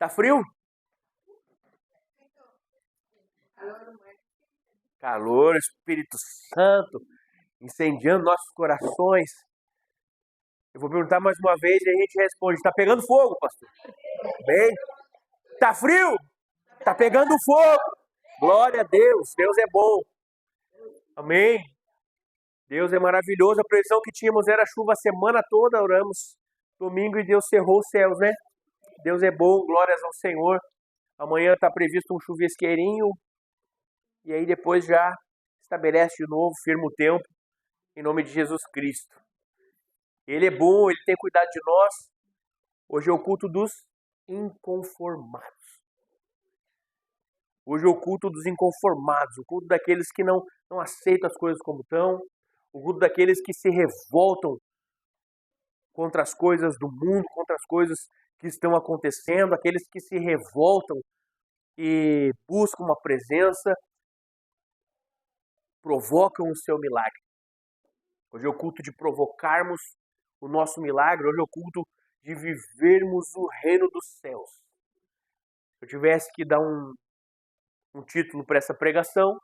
Tá frio? Calor, Espírito Santo, incendiando nossos corações. Eu vou perguntar mais uma vez e a gente responde. Tá pegando fogo, pastor? Bem. Tá frio? Tá pegando fogo. Glória a Deus. Deus é bom. Amém. Deus é maravilhoso. A previsão que tínhamos era chuva a semana toda. Oramos domingo e Deus cerrou os céus, né? Deus é bom. Glórias ao Senhor. Amanhã está previsto um chuvisqueirinho. E aí depois já estabelece de novo, firma o tempo. Em nome de Jesus Cristo. Ele é bom, Ele tem cuidado de nós. Hoje é o culto dos inconformados. Hoje é o culto dos inconformados, o culto daqueles que não aceitam as coisas como estão, o culto daqueles que se revoltam contra as coisas do mundo, contra as coisas que estão acontecendo, aqueles que se revoltam e buscam uma presença, provocam o seu milagre. Hoje é o culto de provocarmos o nosso milagre, hoje é o culto de vivermos o reino dos céus. Se eu tivesse que dar um título para essa pregação,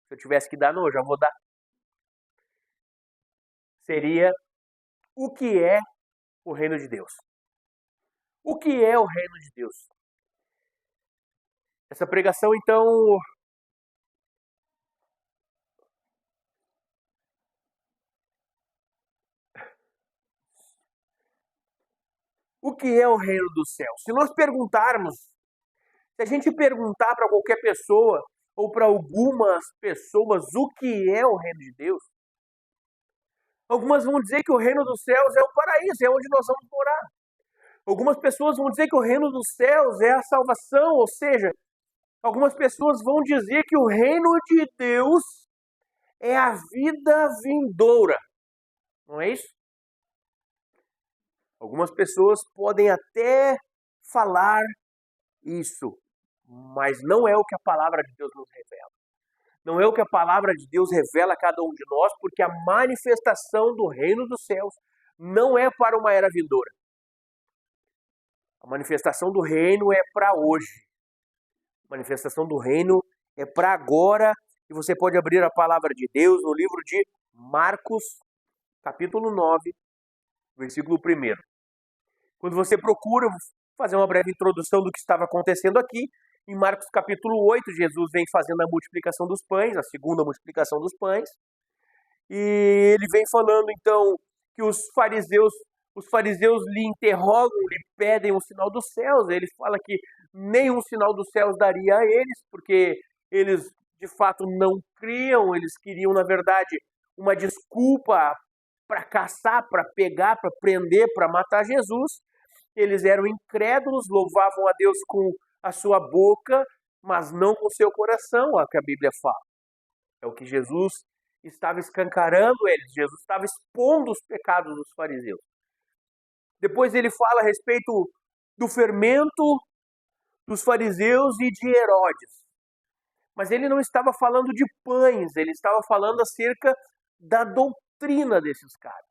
se eu tivesse que dar, não, eu já vou dar. Seria: o que é o reino de Deus? O que é o reino de Deus? Essa pregação, então, o que é o reino dos céus? Se nós perguntarmos, se a gente perguntar para qualquer pessoa, ou para algumas pessoas, o que é o reino de Deus, algumas vão dizer que o reino dos céus é o paraíso, é onde nós vamos morar. Algumas pessoas vão dizer que o reino dos céus é a salvação, ou seja, algumas pessoas vão dizer que o reino de Deus é a vida vindoura. Não é isso? Algumas pessoas podem até falar isso, mas não é o que a palavra de Deus nos revela. Não é o que a palavra de Deus revela a cada um de nós, porque a manifestação do reino dos céus não é para uma era vindoura. A manifestação do reino é para hoje. A manifestação do reino é para agora. E você pode abrir a palavra de Deus no livro de Marcos, capítulo 9, versículo 1. Quando você procura, eu vou fazer uma breve introdução do que estava acontecendo aqui. Em Marcos capítulo 8, Jesus vem fazendo a multiplicação dos pães, a segunda multiplicação dos pães. E ele vem falando, então, que os fariseus lhe interrogam, lhe pedem um sinal dos céus. Ele fala que nenhum sinal dos céus daria a eles, porque eles, de fato, não criam. Eles queriam, na verdade, uma desculpa para caçar, para pegar, para prender, para matar Jesus. Eles eram incrédulos, louvavam a Deus com a sua boca, mas não com o seu coração, é o que a Bíblia fala. É o que Jesus estava escancarando eles, Jesus estava expondo os pecados dos fariseus. Depois ele fala a respeito do fermento dos fariseus e de Herodes. Mas ele não estava falando de pães, ele estava falando acerca da doutrina desses caras.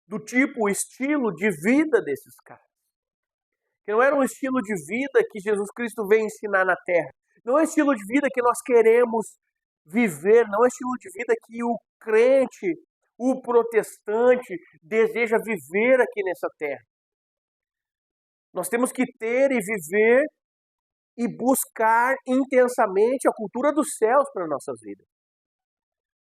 Do tipo, o estilo de vida desses caras. Que não era um estilo de vida que Jesus Cristo veio ensinar na Terra. Não é um estilo de vida que nós queremos viver, não é um estilo de vida que o crente, o protestante, deseja viver aqui nessa Terra. Nós temos que ter e viver e buscar intensamente a cultura dos céus para as nossas vidas.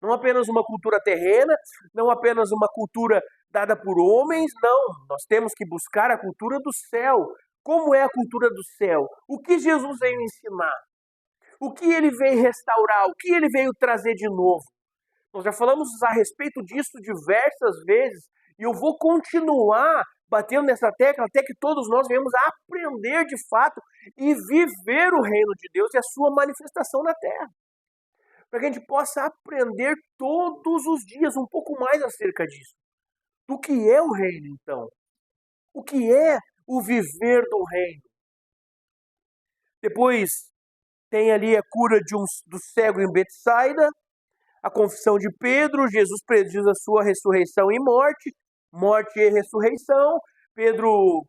Não apenas uma cultura terrena, não apenas uma cultura dada por homens, não. Nós temos que buscar a cultura do céu. Como é a cultura do céu? O que Jesus veio ensinar? O que ele veio restaurar? O que ele veio trazer de novo? Nós já falamos a respeito disso diversas vezes e eu vou continuar batendo nessa tecla até que todos nós venhamos a aprender de fato e viver o reino de Deus e a sua manifestação na terra. Para que a gente possa aprender todos os dias um pouco mais acerca disso. Do que é o reino, então? O que é o viver do reino? Depois tem ali a cura do cego em Betsaida, a confissão de Pedro, Jesus prediz a sua ressurreição e morte e ressurreição. Pedro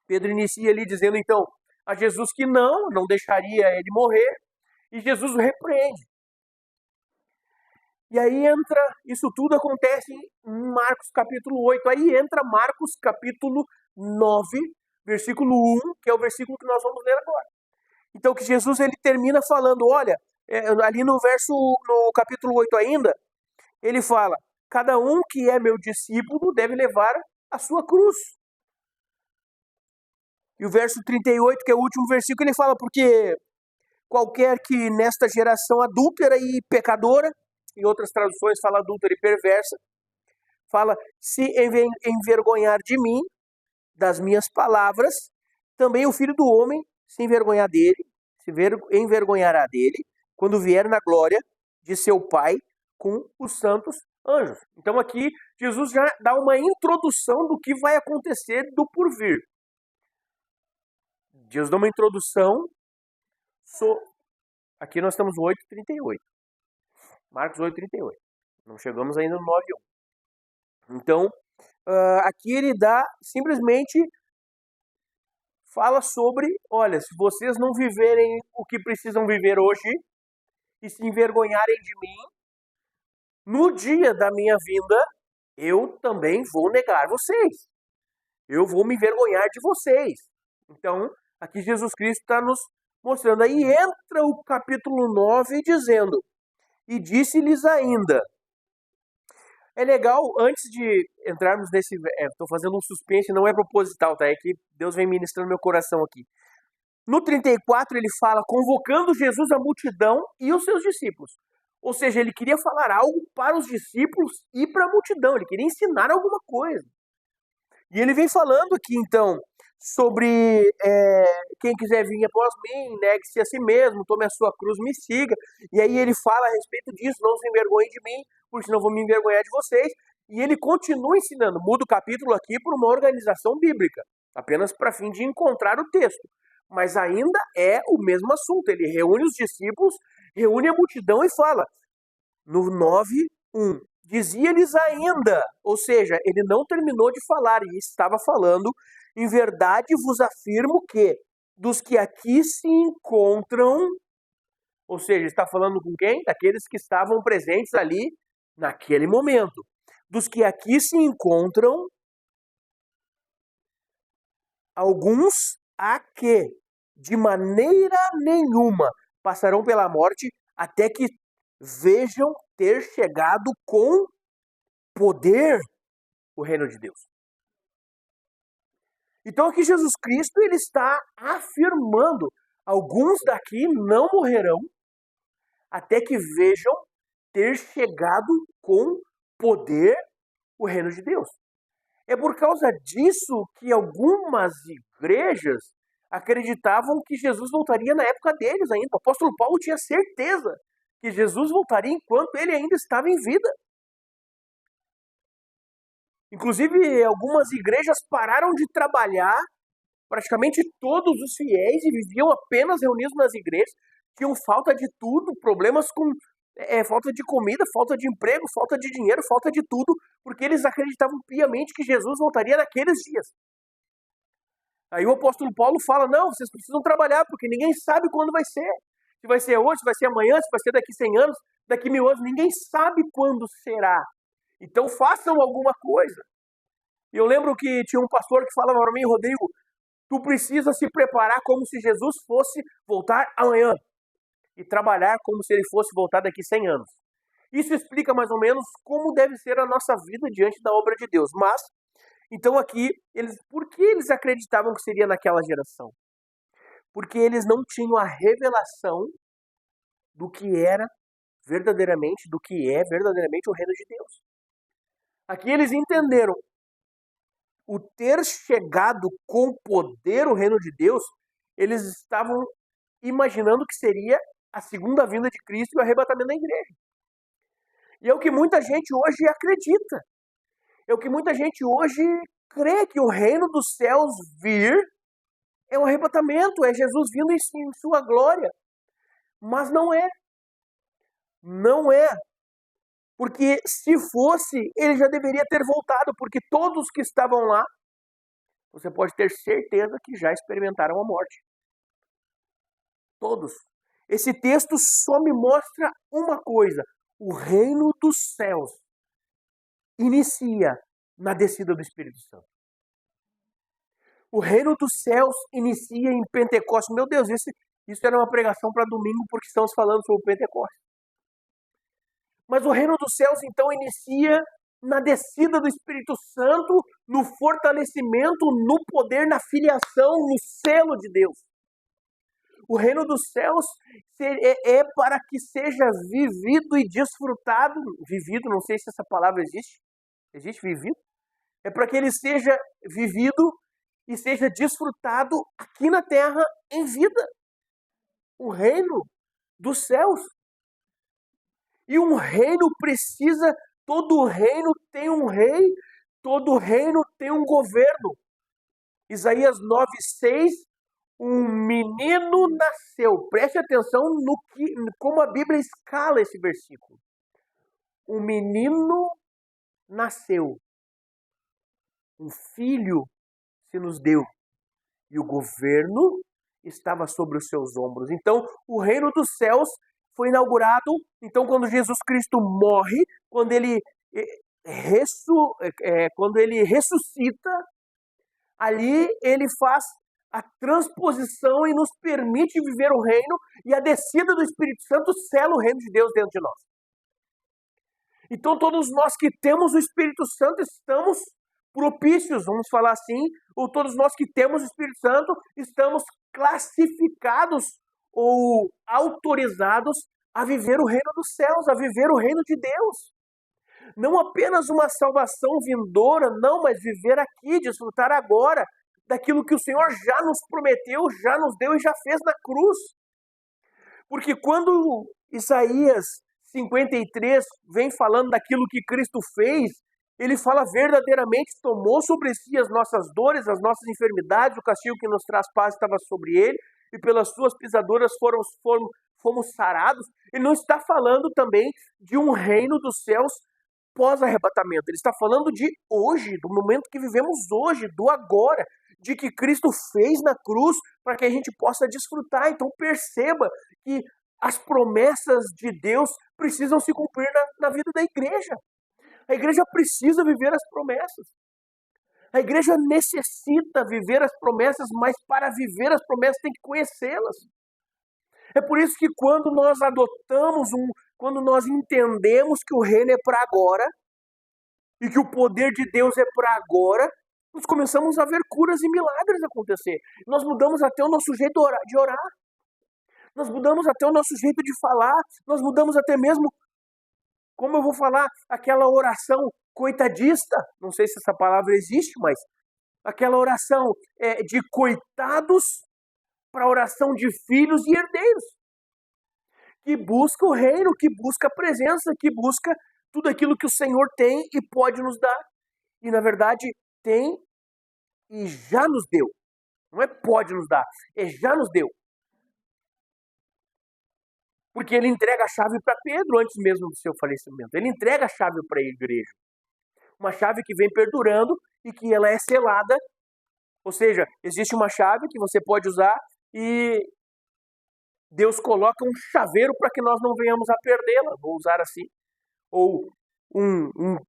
Pedro inicia ali dizendo então a Jesus que não deixaria ele morrer, e Jesus o repreende. E aí isso tudo acontece em Marcos capítulo 8, aí entra Marcos capítulo 9, versículo 1, que é o versículo que nós vamos ler agora. Então que Jesus ele termina falando, olha, ali no capítulo 8 ainda, ele fala, cada um que é meu discípulo deve levar a sua cruz. E o verso 38, que é o último versículo, ele fala, porque qualquer que nesta geração adúltera e pecadora, em outras traduções fala adúltera e perversa, fala, se envergonhar de mim, das minhas palavras, também o Filho do Homem se envergonhará dele, quando vier na glória de seu Pai com os santos anjos. Então aqui Jesus já dá uma introdução do que vai acontecer do porvir. Jesus dá uma introdução. Aqui nós estamos no 8:38. Marcos 8:38. Não chegamos ainda no 9:1. Então, aqui ele simplesmente fala sobre, olha, se vocês não viverem o que precisam viver hoje e se envergonharem de mim, no dia da minha vinda, eu também vou negar vocês. Eu vou me envergonhar de vocês. Então, aqui Jesus Cristo está nos mostrando. Aí entra o capítulo 9 dizendo, e disse-lhes ainda. É legal, antes de entrarmos nesse... Estou fazendo um suspense, não é proposital, tá? É que Deus vem ministrando meu coração aqui. No 34 ele fala, convocando Jesus a multidão e os seus discípulos. Ou seja, ele queria falar algo para os discípulos e para a multidão. Ele queria ensinar alguma coisa. E ele vem falando aqui, então, sobre quem quiser vir após mim, negue-se a si mesmo, tome a sua cruz, me siga. E aí ele fala a respeito disso, não se envergonhe de mim, porque senão vou me envergonhar de vocês. E ele continua ensinando, muda o capítulo aqui por uma organização bíblica, apenas para fim de encontrar o texto. Mas ainda é o mesmo assunto, ele reúne os discípulos, reúne a multidão e fala, no 9:1, dizia-lhes ainda, ou seja, ele não terminou de falar e estava falando, em verdade vos afirmo que dos que aqui se encontram, ou seja, está falando com quem? Daqueles que estavam presentes ali naquele momento. Dos que aqui se encontram, alguns há que de maneira nenhuma passarão pela morte até que vejam ter chegado com poder o reino de Deus. Então aqui Jesus Cristo ele está afirmando, alguns daqui não morrerão até que vejam ter chegado com poder o reino de Deus. É por causa disso que algumas igrejas acreditavam que Jesus voltaria na época deles ainda. O apóstolo Paulo tinha certeza que Jesus voltaria enquanto ele ainda estava em vida. Inclusive, algumas igrejas pararam de trabalhar, praticamente todos os fiéis, e viviam apenas reunidos nas igrejas, tinham falta de tudo, problemas com falta de comida, falta de emprego, falta de dinheiro, falta de tudo, porque eles acreditavam piamente que Jesus voltaria naqueles dias. Aí o apóstolo Paulo fala, não, vocês precisam trabalhar, porque ninguém sabe quando vai ser. Se vai ser hoje, se vai ser amanhã, se vai ser daqui 100 anos, daqui 1000 anos, ninguém sabe quando será. Então façam alguma coisa. E eu lembro que tinha um pastor que falava para mim, Rodrigo, tu precisa se preparar como se Jesus fosse voltar amanhã. E trabalhar como se ele fosse voltar daqui 100 anos. Isso explica mais ou menos como deve ser a nossa vida diante da obra de Deus. Mas, então aqui, por que eles acreditavam que seria naquela geração? Porque eles não tinham a revelação do que era verdadeiramente, do que é verdadeiramente o reino de Deus. Aqui eles entenderam o ter chegado com poder o reino de Deus, eles estavam imaginando que seria a segunda vinda de Cristo e o arrebatamento da igreja. E é o que muita gente hoje acredita. É o que muita gente hoje crê, que o reino dos céus vir é um arrebatamento, é Jesus vindo em sua glória. Mas não é. Não é. Porque se fosse, ele já deveria ter voltado, porque todos que estavam lá, você pode ter certeza que já experimentaram a morte. Todos. Esse texto só me mostra uma coisa: o reino dos céus inicia na descida do Espírito Santo. O reino dos céus inicia em Pentecostes. Meu Deus, isso era uma pregação para domingo, porque estamos falando sobre o Pentecostes. Mas o reino dos céus, então, inicia na descida do Espírito Santo, no fortalecimento, no poder, na filiação, no selo de Deus. O reino dos céus é para que seja vivido e desfrutado. Vivido, não sei se essa palavra existe. Existe vivido? É para que ele seja vivido e seja desfrutado aqui na terra em vida. O reino dos céus. E um reino precisa, todo reino tem um rei, todo reino tem um governo. Isaías 9:6, um menino nasceu. Preste atenção como a Bíblia escala esse versículo. Um menino nasceu. Um filho se nos deu. E o governo estava sobre os seus ombros. Então, o reino dos céus foi inaugurado. Então, quando Jesus Cristo morre, quando ele ressuscita, ali ele faz a transposição e nos permite viver o reino, e a descida do Espírito Santo sela o reino de Deus dentro de nós. Então, todos nós que temos o Espírito Santo estamos propícios, vamos falar assim, ou todos nós que temos o Espírito Santo estamos classificados ou autorizados a viver o reino dos céus, a viver o reino de Deus. Não apenas uma salvação vindoura, não, mas viver aqui, desfrutar agora daquilo que o Senhor já nos prometeu, já nos deu e já fez na cruz. Porque quando Isaías 53 vem falando daquilo que Cristo fez, ele fala verdadeiramente, tomou sobre si as nossas dores, as nossas enfermidades, o castigo que nos traz paz estava sobre ele, e pelas suas pisaduras fomos sarados. Ele não está falando também de um reino dos céus pós-arrebatamento. Ele está falando de hoje, do momento que vivemos hoje, do agora, de que Cristo fez na cruz para que a gente possa desfrutar. Então perceba que as promessas de Deus precisam se cumprir na vida da igreja. A igreja precisa viver as promessas. A igreja necessita viver as promessas, mas para viver as promessas tem que conhecê-las. É por isso que quando nós quando nós entendemos que o reino é para agora, e que o poder de Deus é para agora, nós começamos a ver curas e milagres acontecer. Nós mudamos até o nosso jeito de orar. Nós mudamos até o nosso jeito de falar. Nós mudamos até mesmo, como eu vou falar, aquela oração coitadista. Não sei se essa palavra existe, mas aquela oração de coitados para a oração de filhos e herdeiros. Que busca o reino, que busca a presença, que busca tudo aquilo que o Senhor tem e pode nos dar. E na verdade tem e já nos deu. Não é pode nos dar, é já nos deu. Porque ele entrega a chave para Pedro antes mesmo do seu falecimento. Ele entrega a chave para a igreja. Uma chave que vem perdurando e que ela é selada. Ou seja, existe uma chave que você pode usar e Deus coloca um chaveiro para que nós não venhamos a perdê-la. Vou usar assim. Ou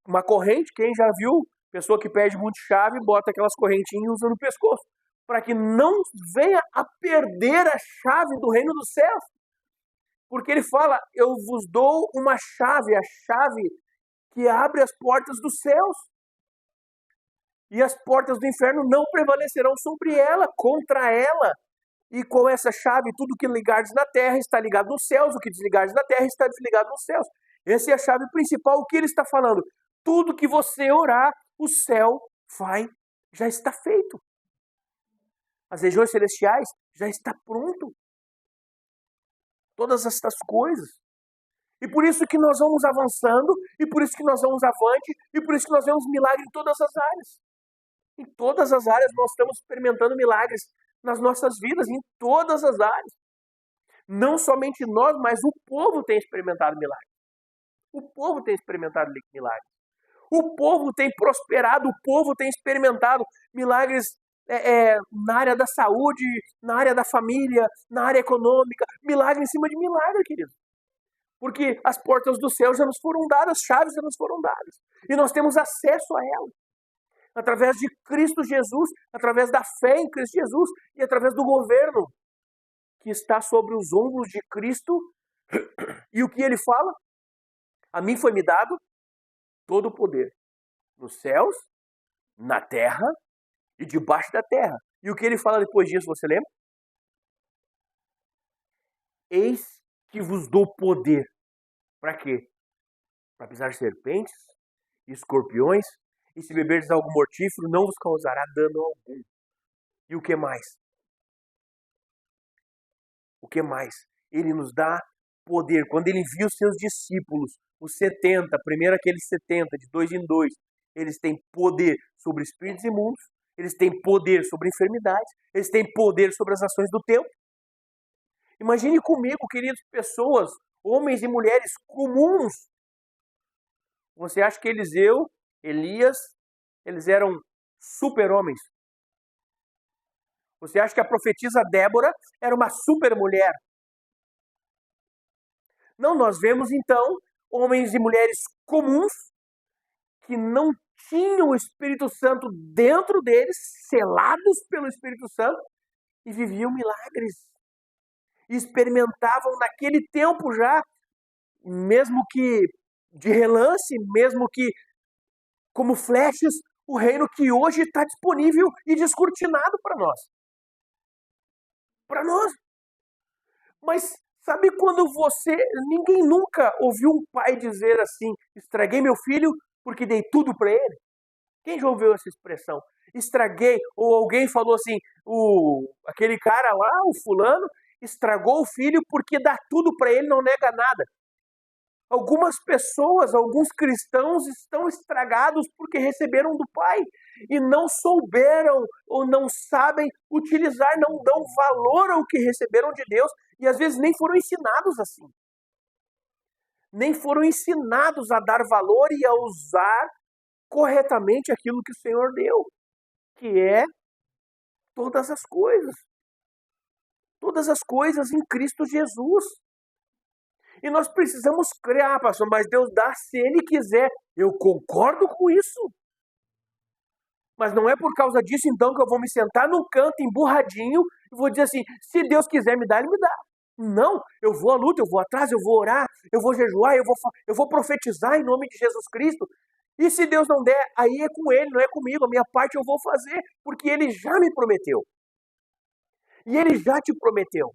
uma corrente, quem já viu? Pessoa que perde muito chave, bota aquelas correntinhas e usa no pescoço. Para que não venha a perder a chave do reino dos céus. Porque ele fala, eu vos dou uma chave, a chave que abre as portas dos céus. E as portas do inferno não prevalecerão sobre ela, contra ela. E com essa chave, tudo que ligares na terra está ligado nos céus, o que desligares na terra está desligado nos céus. Essa é a chave principal. O que ele está falando? Tudo que você orar, o céu já está feito. As regiões celestiais já está pronto. Todas essas coisas. E por isso que nós vamos avançando, e por isso que nós vamos avante, e por isso que nós vemos milagre em todas as áreas. Em todas as áreas nós estamos experimentando milagres nas nossas vidas, em todas as áreas. Não somente nós, mas o povo tem experimentado milagres. O povo tem experimentado milagres. O povo tem prosperado, o povo tem experimentado milagres na área da saúde, na área da família, na área econômica. Milagre em cima de milagre, querido. Porque as portas do céu já nos foram dadas, as chaves já nos foram dadas. E nós temos acesso a elas. Através de Cristo Jesus, através da fé em Cristo Jesus e através do governo que está sobre os ombros de Cristo. E o que ele fala? A mim foi me dado todo o poder, nos céus, na terra e debaixo da terra. E o que ele fala depois disso, você lembra? Eis que vos dou poder. Para quê? Para pisar serpentes e escorpiões, e se beberdes algo mortífero, não vos causará dano algum. E o que mais? O que mais? Ele nos dá poder. Quando ele envia os seus discípulos, os 70, primeiro aqueles 70, de 2 em 2, eles têm poder sobre espíritos imundos, eles têm poder sobre enfermidades, eles têm poder sobre as ações do tempo. Imagine comigo, queridos, pessoas, homens e mulheres comuns. Você acha que Eliseu, Elias, eles eram super-homens? Você acha que a profetisa Débora era uma super-mulher? Não, nós vemos então homens e mulheres comuns que não tinham o Espírito Santo dentro deles, selados pelo Espírito Santo, e viviam milagres. E experimentavam naquele tempo já, mesmo que de relance, mesmo que como flechas, o reino que hoje está disponível e descortinado para nós. Para nós. Mas sabe quando ninguém nunca ouviu um pai dizer assim, estraguei meu filho porque dei tudo para ele? Quem já ouviu essa expressão? Estraguei, ou alguém falou assim, aquele cara lá, o fulano, estragou o filho porque dá tudo para ele, não nega nada. Algumas pessoas, alguns cristãos estão estragados porque receberam do Pai e não souberam ou não sabem utilizar, não dão valor ao que receberam de Deus e às vezes nem foram ensinados assim. Nem foram ensinados a dar valor e a usar corretamente aquilo que o Senhor deu, que é todas as coisas. Todas as coisas em Cristo Jesus. E nós precisamos crer, pastor, mas Deus dá se Ele quiser. Eu concordo com isso. Mas não é por causa disso, então, que eu vou me sentar num canto emburradinho e vou dizer assim, se Deus quiser me dar, Ele me dá. Não, eu vou à luta, eu vou atrás, eu vou orar, eu vou jejuar, eu vou profetizar em nome de Jesus Cristo. E se Deus não der, aí é com Ele, não é comigo. A minha parte eu vou fazer, porque Ele já me prometeu. E Ele já te prometeu.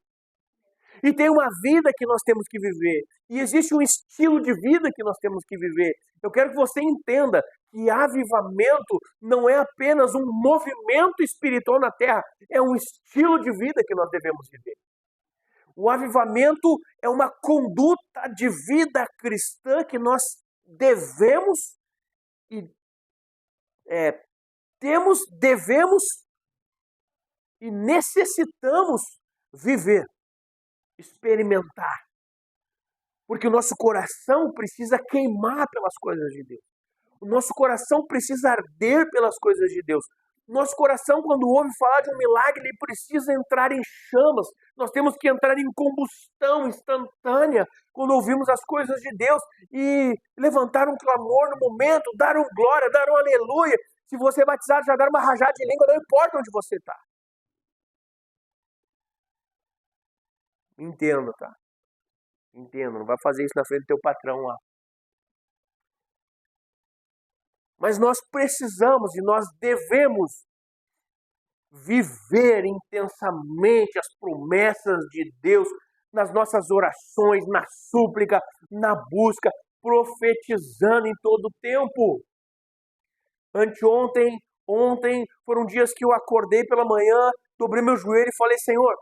E tem uma vida que nós temos que viver. E existe um estilo de vida que nós temos que viver. Eu quero que você entenda que avivamento não é apenas um movimento espiritual na terra, é um estilo de vida que nós devemos viver. O avivamento é uma conduta de vida cristã que nós devemos devemos e necessitamos viver, experimentar. Porque o nosso coração precisa queimar pelas coisas de Deus. O nosso coração precisa arder pelas coisas de Deus. Nosso coração, quando ouve falar de um milagre, ele precisa entrar em chamas. Nós temos que entrar em combustão instantânea quando ouvimos as coisas de Deus e levantar um clamor no momento, dar um glória, dar um aleluia. Se você é batizado, já dar uma rajada de língua, não importa onde você está. Entendo, tá? Entendo, não vai fazer isso na frente do teu patrão lá. Mas nós precisamos e nós devemos viver intensamente as promessas de Deus nas nossas orações, na súplica, na busca, profetizando em todo o tempo. Ontem foram dias que eu acordei pela manhã, dobrei meu joelho e falei, Senhor,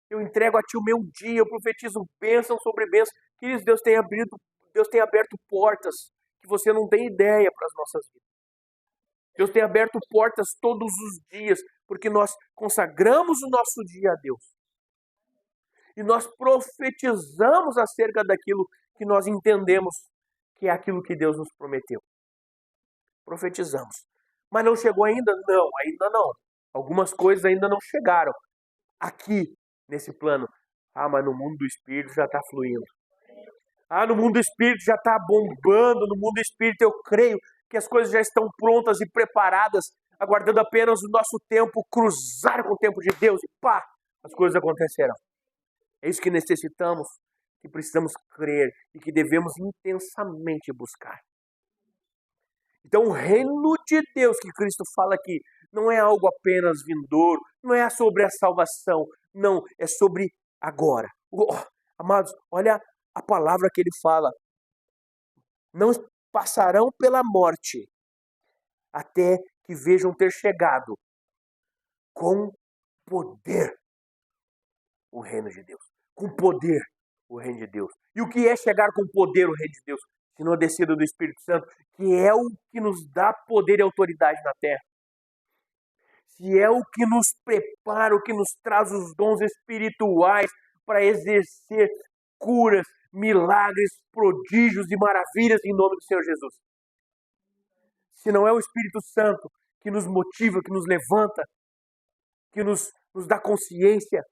eu entrego a Ti o meu dia, eu profetizo bênção sobre bênção. Queridos, Deus tem aberto portas que você não tem ideia para as nossas vidas. Deus tem aberto portas todos os dias, porque nós consagramos o nosso dia a Deus. E nós profetizamos acerca daquilo que nós entendemos que é aquilo que Deus nos prometeu. Profetizamos. Mas não chegou ainda? Não, ainda não. Algumas coisas ainda não chegaram aqui, nesse plano. Mas no mundo do Espírito já está fluindo. No mundo do Espírito já está bombando. No mundo do Espírito eu creio que as coisas já estão prontas e preparadas, aguardando apenas o nosso tempo cruzar com o tempo de Deus e pá, as coisas acontecerão. É isso que necessitamos, que precisamos crer e que devemos intensamente buscar. Então o reino de Deus que Cristo fala aqui não é algo apenas vindouro, não é sobre a salvação, não, é sobre agora. Amados, olha a palavra que ele fala. Não passarão pela morte até que vejam ter chegado com poder o reino de Deus. Com poder o reino de Deus. E o que é chegar com poder o reino de Deus? Se não a descida do Espírito Santo, que é o que nos dá poder e autoridade na terra. Se é o que nos prepara, o que nos traz os dons espirituais para exercer curas, milagres, prodígios e maravilhas em nome do Senhor Jesus. Se não é o Espírito Santo que nos motiva, que nos levanta, que nos dá consciência,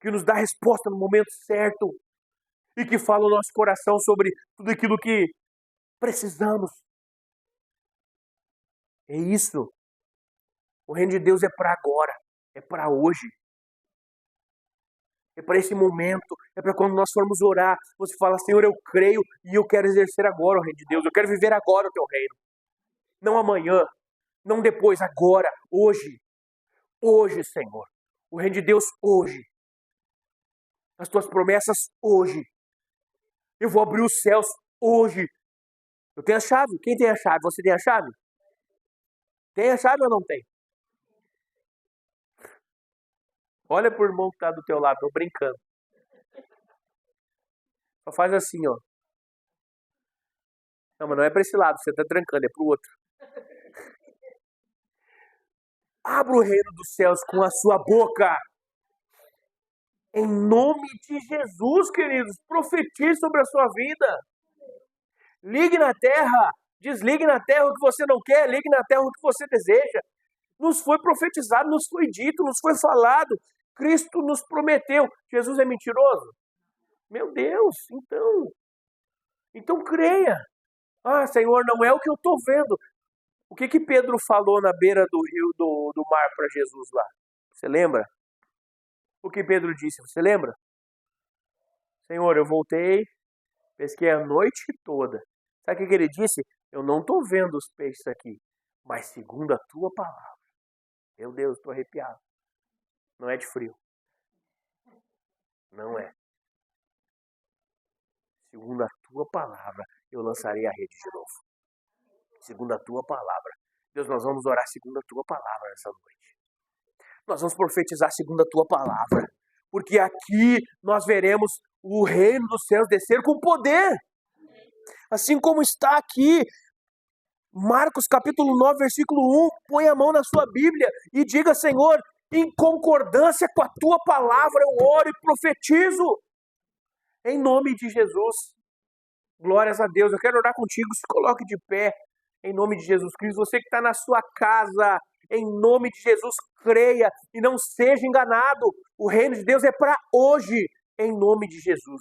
que nos dá resposta no momento certo e que fala o nosso coração sobre tudo aquilo que precisamos. É isso. O reino de Deus é para agora, é para hoje. É para esse momento, é para quando nós formos orar, você fala, Senhor, eu creio e eu quero exercer agora o reino de Deus, eu quero viver agora o teu reino. Não amanhã, não depois, agora, hoje. Hoje, Senhor. O reino de Deus hoje. As tuas promessas hoje. Eu vou abrir os céus hoje. Eu tenho a chave. Quem tem a chave? Você tem a chave? Tem a chave ou não tem? Olha pro irmão que está do teu lado, tô brincando. Só faz assim, ó. Não, mas não é para esse lado, você está trancando, é pro outro. Abra o reino dos céus com a sua boca. Em nome de Jesus, queridos, profetize sobre a sua vida. Ligue na terra, desligue na terra o que você não quer, ligue na terra o que você deseja. Nos foi profetizado, nos foi dito, nos foi falado. Cristo nos prometeu. Jesus é mentiroso? Meu Deus, então creia. Senhor, não é o que eu estou vendo. O que Pedro falou na beira do rio, do mar para Jesus lá? Você lembra? O que Pedro disse, você lembra? Senhor, eu voltei, pesquei a noite toda. Sabe o que ele disse? Eu não estou vendo os peixes aqui, mas segundo a tua palavra. Meu Deus, estou arrepiado. Não é de frio. Não é. Segundo a tua palavra, eu lançarei a rede de novo. Segundo a tua palavra. Deus, nós vamos orar segundo a tua palavra nessa noite. Nós vamos profetizar segundo a tua palavra. Porque aqui nós veremos o reino dos céus descer com poder. Assim como está aqui, Marcos capítulo 9, versículo 1. Põe a mão na sua Bíblia e diga, Senhor, em concordância com a tua palavra, eu oro e profetizo. Em nome de Jesus. Glórias a Deus. Eu quero orar contigo. Se coloque de pé. Em nome de Jesus Cristo. Você que está na sua casa. Em nome de Jesus, creia e não seja enganado. O reino de Deus é para hoje. Em nome de Jesus.